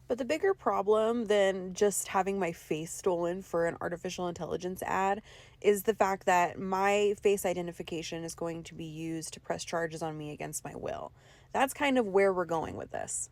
But the bigger problem than just having my face stolen for an artificial intelligence ad is the fact that my face identification is going to be used to press charges on me against my will. That's kind of where we're going with this.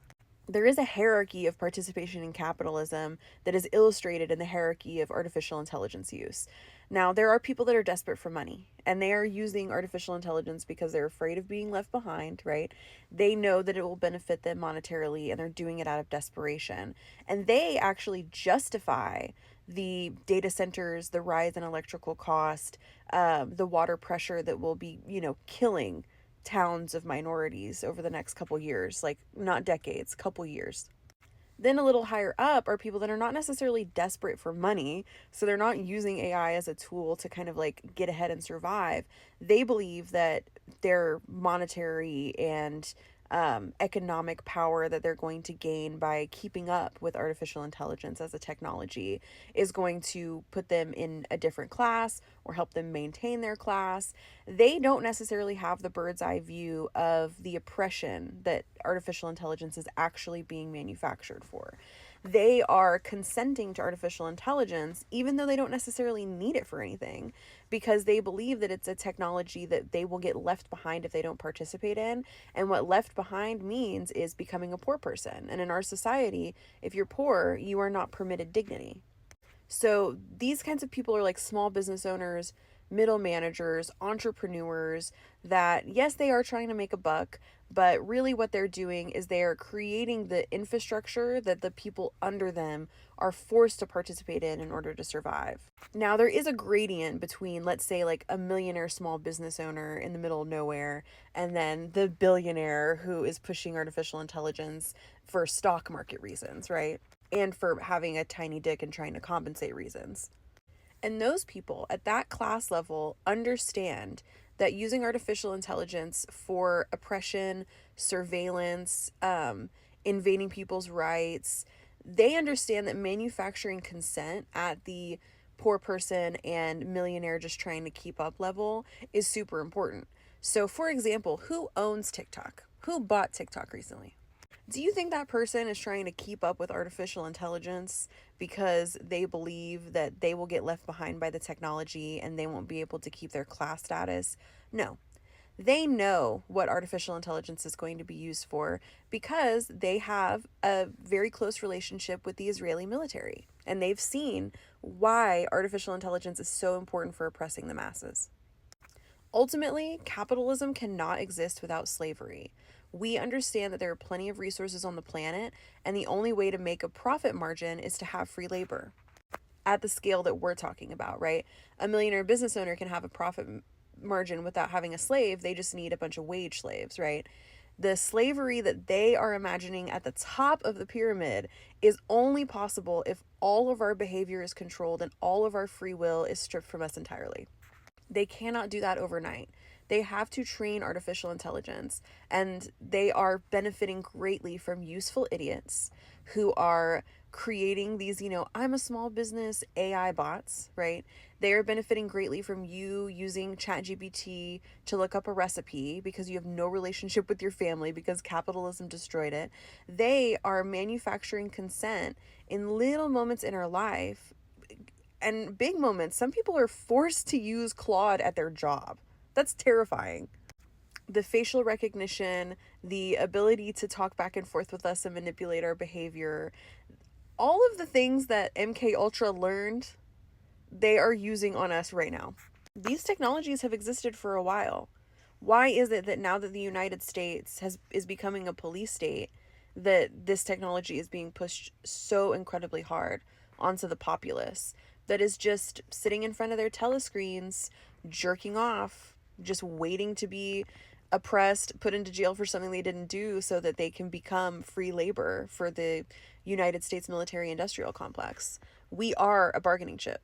There is a hierarchy of participation in capitalism that is illustrated in the hierarchy of artificial intelligence use. Now, there are people that are desperate for money and they are using artificial intelligence because they're afraid of being left behind, right? They know that it will benefit them monetarily and they're doing it out of desperation. And they actually justify the data centers, the rise in electrical cost, the water pressure that will be, killing towns of minorities over the next couple years, like not decades, couple years. Then a little higher up are people that are not necessarily desperate for money. So they're not using AI as a tool to kind of like get ahead and survive. They believe that their monetary and economic power that they're going to gain by keeping up with artificial intelligence as a technology is going to put them in a different class or help them maintain their class. They don't necessarily have the bird's eye view of the oppression that artificial intelligence is actually being manufactured for. They are consenting to artificial intelligence even though they don't necessarily need it for anything, because they believe that it's a technology that they will get left behind if they don't participate in. And what left behind means is becoming a poor person. And in our society, if you're poor, you are not permitted dignity. So these kinds of people are like small business owners, middle managers, entrepreneurs that, yes, they are trying to make a buck, but really what they're doing is they are creating the infrastructure that the people under them are forced to participate in order to survive. Now, there is a gradient between, let's say, like a millionaire small business owner in the middle of nowhere and then the billionaire who is pushing artificial intelligence for stock market reasons, right? And for having a tiny dick and trying to compensate reasons. And those people at that class level understand that using artificial intelligence for oppression, surveillance, invading people's rights, they understand that manufacturing consent at the poor person and millionaire just trying to keep up level is super important. So, for example, who owns TikTok? Who bought TikTok recently? Do you think that person is trying to keep up with artificial intelligence because they believe that they will get left behind by the technology and they won't be able to keep their class status? No. They know what artificial intelligence is going to be used for because they have a very close relationship with the Israeli military. And they've seen why artificial intelligence is so important for oppressing the masses. Ultimately, capitalism cannot exist without slavery. We understand that there are plenty of resources on the planet, and the only way to make a profit margin is to have free labor at the scale that we're talking about, right? A millionaire business owner can have a profit margin without having a slave. They just need a bunch of wage slaves, right? The slavery that they are imagining at the top of the pyramid is only possible if all of our behavior is controlled and all of our free will is stripped from us entirely. They cannot do that overnight. They have to train artificial intelligence, and they are benefiting greatly from useful idiots who are creating these, I'm a small business AI bots, right? They are benefiting greatly from you using ChatGPT to look up a recipe because you have no relationship with your family because capitalism destroyed it. They are manufacturing consent in little moments in our life and big moments. Some people are forced to use Claude at their job. That's terrifying. The facial recognition, the ability to talk back and forth with us and manipulate our behavior, all of the things that MK Ultra learned, they are using on us right now. These technologies have existed for a while. Why is it that now that the United States is becoming a police state, that this technology is being pushed so incredibly hard onto the populace that is just sitting in front of their telescreens, jerking off, just waiting to be oppressed, put into jail for something they didn't do so that they can become free labor for the United States military industrial complex? We are a bargaining chip.